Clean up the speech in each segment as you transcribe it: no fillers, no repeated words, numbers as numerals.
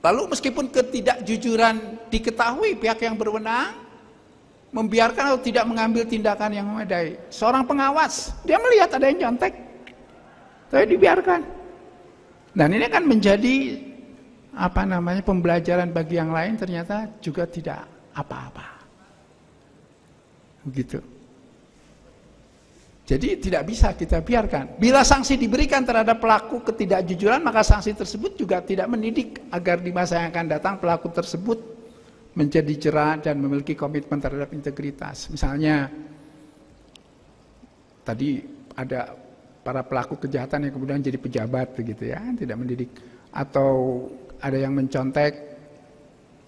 Lalu meskipun ketidakjujuran diketahui pihak yang berwenang, membiarkan atau tidak mengambil tindakan yang memadai. Seorang pengawas, dia melihat ada yang nyontek, tapi dibiarkan. Dan ini akan menjadi pembelajaran bagi yang lain, ternyata juga tidak apa-apa. Begitu. Jadi tidak bisa kita biarkan. Bila sanksi diberikan terhadap pelaku ketidakjujuran, maka sanksi tersebut juga tidak mendidik agar di masa yang akan datang pelaku tersebut menjadi jerah dan memiliki komitmen terhadap integritas. Misalnya tadi ada para pelaku kejahatan yang kemudian jadi pejabat begitu ya, tidak mendidik. Atau ada yang mencontek,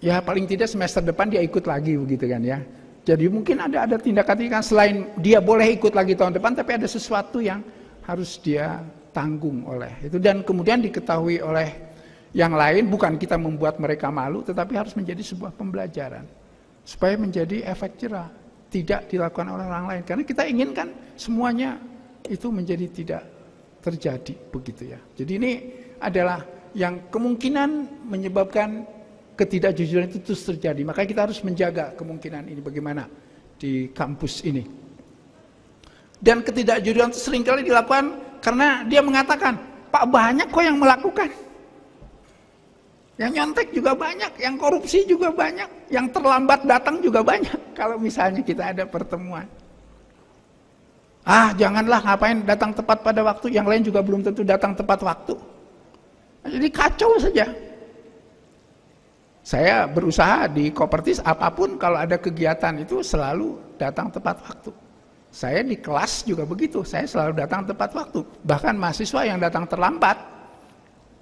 ya paling tidak semester depan dia ikut lagi begitu kan ya. Jadi mungkin ada tindakan selain dia boleh ikut lagi tahun depan, tapi ada sesuatu yang harus dia tanggung oleh itu, dan kemudian diketahui oleh yang lain. Bukan kita membuat mereka malu, tetapi harus menjadi sebuah pembelajaran supaya menjadi efek jerah, tidak dilakukan oleh orang lain. Karena kita inginkan semuanya itu menjadi tidak terjadi begitu ya. Jadi ini adalah yang kemungkinan menyebabkan ketidakjujuran itu terus terjadi. Maka kita harus menjaga kemungkinan ini bagaimana di kampus ini. Dan ketidakjujuran itu seringkali dilakukan karena dia mengatakan, Pak, banyak kok yang melakukan. Yang nyontek juga banyak, yang korupsi juga banyak, yang terlambat datang juga banyak. Kalau misalnya kita ada pertemuan. Janganlah ngapain datang tepat pada waktu, yang lain juga belum tentu datang tepat waktu. Jadi kacau saja. Saya berusaha di Kopertis, apapun kalau ada kegiatan itu selalu datang tepat waktu. Saya di kelas juga begitu, saya selalu datang tepat waktu. Bahkan mahasiswa yang datang terlambat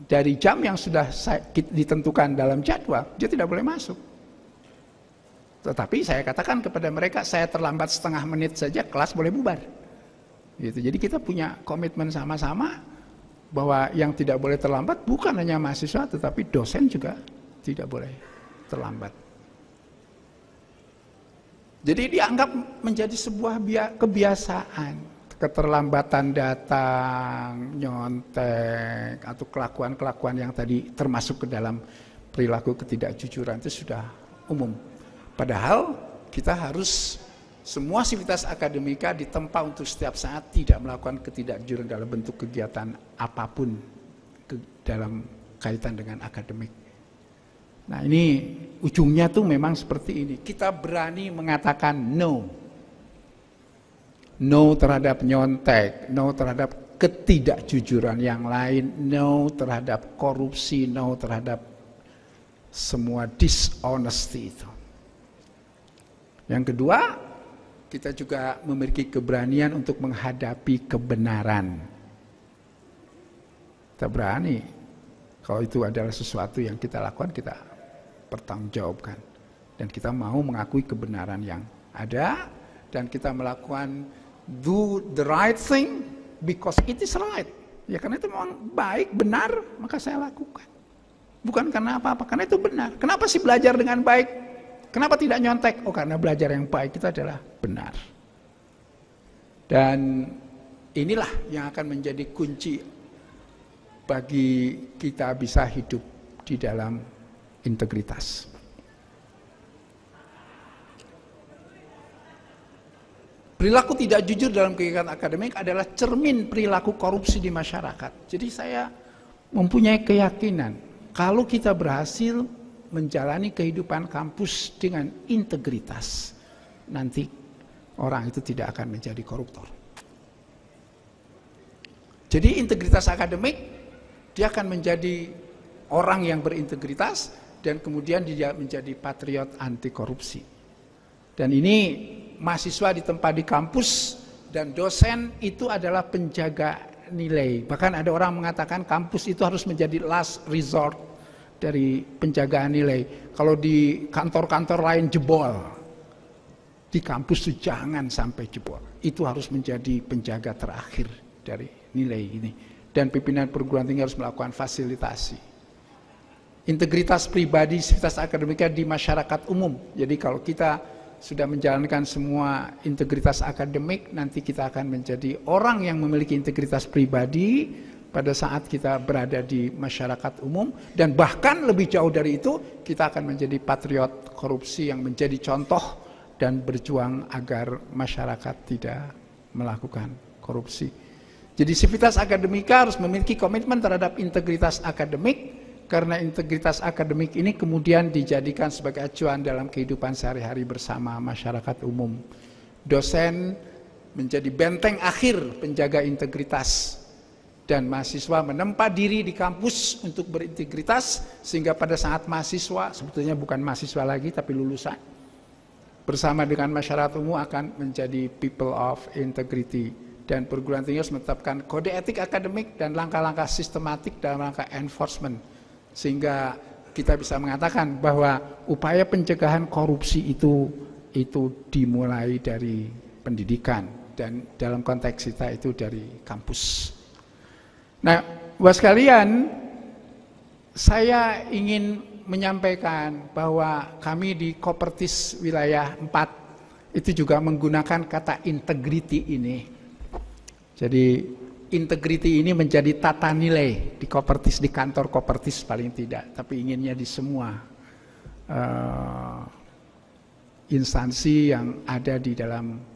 dari jam yang sudah ditentukan dalam jadwal, dia tidak boleh masuk. Tetapi saya katakan kepada mereka, saya terlambat setengah menit saja, kelas boleh bubar. Gitu. Jadi kita punya komitmen sama-sama bahwa yang tidak boleh terlambat bukan hanya mahasiswa, tetapi dosen juga tidak boleh terlambat. Jadi dianggap menjadi sebuah kebiasaan. Keterlambatan datang, nyontek, atau kelakuan-kelakuan yang tadi termasuk ke dalam perilaku ketidakjujuran itu sudah umum. Padahal kita harus semua sivitas akademika ditempa untuk setiap saat tidak melakukan ketidakjujuran dalam bentuk kegiatan apapun dalam kaitan dengan akademik. Nah ini ujungnya tuh memang seperti ini. Kita berani mengatakan no. No terhadap nyontek, no terhadap ketidakjujuran yang lain, no terhadap korupsi, no terhadap semua dishonesty itu. Yang kedua, kita juga memiliki keberanian untuk menghadapi kebenaran. Kita berani. Kalau itu adalah sesuatu yang kita lakukan, kita pertanggungjawabkan. Dan kita mau mengakui kebenaran yang ada, dan kita melakukan do the right thing because it is right. Ya karena itu memang baik, benar, maka saya lakukan. Bukan karena apa-apa, karena itu benar. Kenapa sih belajar dengan baik? Kenapa tidak nyontek? Oh karena belajar yang baik itu adalah benar. Dan inilah yang akan menjadi kunci bagi kita bisa hidup di dalam integritas. Perilaku tidak jujur dalam kegiatan akademik adalah cermin perilaku korupsi di masyarakat. Jadi saya mempunyai keyakinan kalau kita berhasil menjalani kehidupan kampus dengan integritas, nanti orang itu tidak akan menjadi koruptor. Jadi integritas akademik, dia akan menjadi orang yang berintegritas dan kemudian dia menjadi patriot anti korupsi. Dan ini mahasiswa di tempat di kampus dan dosen itu adalah penjaga nilai. Bahkan ada orang mengatakan kampus itu harus menjadi last resort dari penjagaan nilai. Kalau di kantor-kantor lain jebol, di kampus itu jangan sampai jebol. Itu harus menjadi penjaga terakhir dari nilai ini. Dan pimpinan perguruan tinggi harus melakukan fasilitasi. Integritas pribadi, civitas akademika di masyarakat umum. Jadi kalau kita sudah menjalankan semua integritas akademik, nanti kita akan menjadi orang yang memiliki integritas pribadi, pada saat kita berada di masyarakat umum, dan bahkan lebih jauh dari itu kita akan menjadi patriot korupsi yang menjadi contoh dan berjuang agar masyarakat tidak melakukan korupsi. Jadi Sivitas Akademika harus memiliki komitmen terhadap integritas akademik, karena integritas akademik ini kemudian dijadikan sebagai acuan dalam kehidupan sehari-hari bersama masyarakat umum. Dosen menjadi benteng akhir penjaga integritas, dan mahasiswa menempa diri di kampus untuk berintegritas, sehingga pada saat mahasiswa, sebetulnya bukan mahasiswa lagi tapi lulusan, bersama dengan masyarakat umum akan menjadi people of integrity. Dan perguruan tinggi harus menetapkan kode etik akademik dan langkah-langkah sistematik dalam rangka enforcement, sehingga kita bisa mengatakan bahwa upaya pencegahan korupsi itu dimulai dari pendidikan, dan dalam konteks kita itu dari kampus. Nah, Bapak sekalian, saya ingin menyampaikan bahwa kami di Kopertis wilayah 4 itu juga menggunakan kata integrity ini. Jadi integrity ini menjadi tata nilai di Kopertis, di kantor Kopertis paling tidak, tapi inginnya di semua instansi yang ada di dalam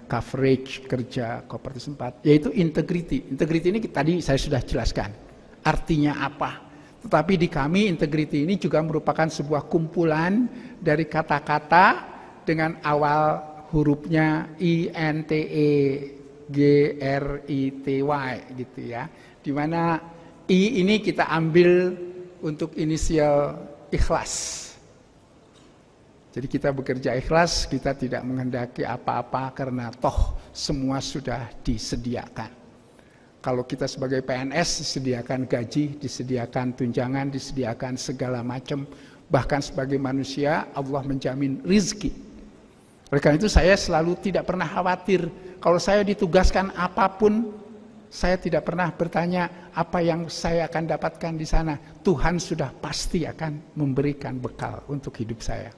coverage kerja Kopertis 4, yaitu integrity. Integrity ini tadi saya sudah jelaskan artinya apa. Tetapi di kami integrity ini juga merupakan sebuah kumpulan dari kata-kata dengan awal hurufnya INTEGRITY gitu ya. Di mana I ini kita ambil untuk inisial ikhlas. Jadi kita bekerja ikhlas, kita tidak menghendaki apa-apa karena toh semua sudah disediakan. Kalau kita sebagai PNS disediakan gaji, disediakan tunjangan, disediakan segala macam. Bahkan sebagai manusia Allah menjamin rizki. Oleh karena itu saya selalu tidak pernah khawatir. Kalau saya ditugaskan apapun, saya tidak pernah bertanya apa yang saya akan dapatkan di sana. Tuhan sudah pasti akan memberikan bekal untuk hidup saya.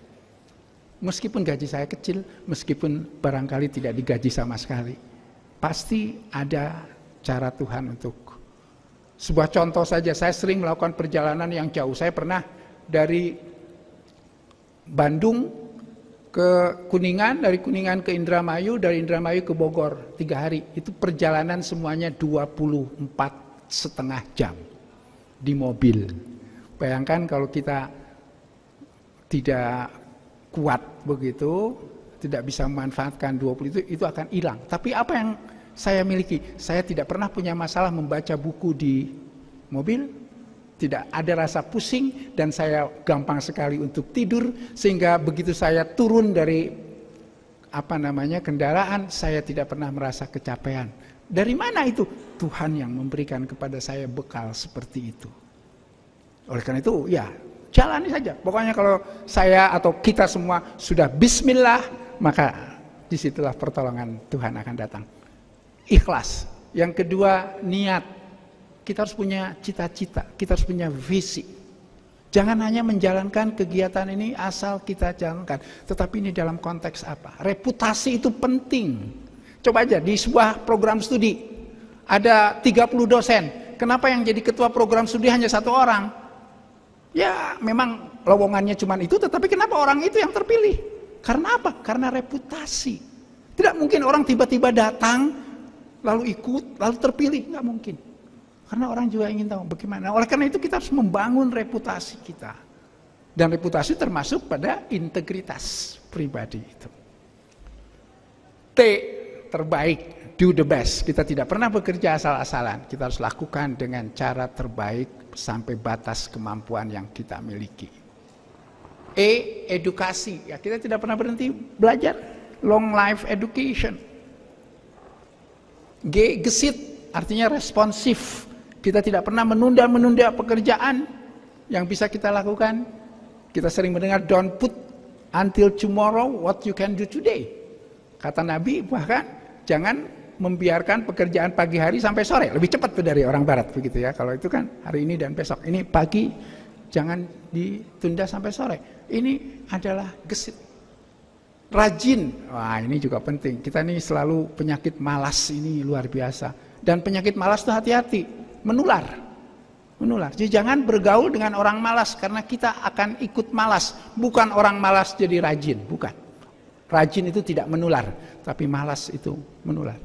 Meskipun gaji saya kecil, meskipun barangkali tidak digaji sama sekali, pasti ada cara Tuhan untuk. Sebuah contoh saja, saya sering melakukan perjalanan yang jauh. Saya pernah dari Bandung ke Kuningan, dari Kuningan ke Indramayu, dari Indramayu ke Bogor 3 hari. Itu perjalanan semuanya 24,5 jam di mobil. Bayangkan kalau kita tidak kuat begitu, tidak bisa memanfaatkan 20 itu akan hilang. Tapi apa yang saya miliki? Saya tidak pernah punya masalah membaca buku di mobil, tidak ada rasa pusing, dan saya gampang sekali untuk tidur, sehingga begitu saya turun dari kendaraan, saya tidak pernah merasa kecapean. Dari mana itu? Tuhan yang memberikan kepada saya bekal seperti itu. Oleh karena itu, ya jalani saja. Pokoknya kalau saya atau kita semua sudah bismillah, maka disitulah pertolongan Tuhan akan datang. Ikhlas. Yang kedua, niat. Kita harus punya cita-cita, kita harus punya visi. Jangan hanya menjalankan kegiatan ini asal kita jalankan, tetapi ini dalam konteks apa? Reputasi itu penting. Coba aja di sebuah program studi ada 30 dosen. Kenapa yang jadi ketua program studi hanya 1 orang? Ya memang lowongannya cuma itu, tetapi kenapa orang itu yang terpilih? Karena apa? Karena reputasi. Tidak mungkin orang tiba-tiba datang, lalu ikut, lalu terpilih. Nggak mungkin. Karena orang juga ingin tahu bagaimana. Oleh karena itu kita harus membangun reputasi kita. Dan reputasi termasuk pada integritas pribadi itu. T, terbaik. Do the best. Kita tidak pernah bekerja asal-asalan. Kita harus lakukan dengan cara terbaik sampai batas kemampuan yang kita miliki. E, edukasi. Ya, kita tidak pernah berhenti belajar. Long life education. G, gesit. Artinya responsif. Kita tidak pernah menunda-menunda pekerjaan yang bisa kita lakukan. Kita sering mendengar don't put until tomorrow what you can do today. Kata Nabi bahkan jangan membiarkan pekerjaan pagi hari sampai sore. Lebih cepat tuh dari orang barat begitu ya. Kalau itu kan hari ini dan besok. Ini pagi jangan ditunda sampai sore. Ini adalah gesit. Rajin. Wah, ini juga penting. Kita ini selalu penyakit malas ini luar biasa. Dan penyakit malas itu hati-hati, menular. Menular. Jadi jangan bergaul dengan orang malas karena kita akan ikut malas. Bukan orang malas jadi rajin, bukan. Rajin itu tidak menular, tapi malas itu menular.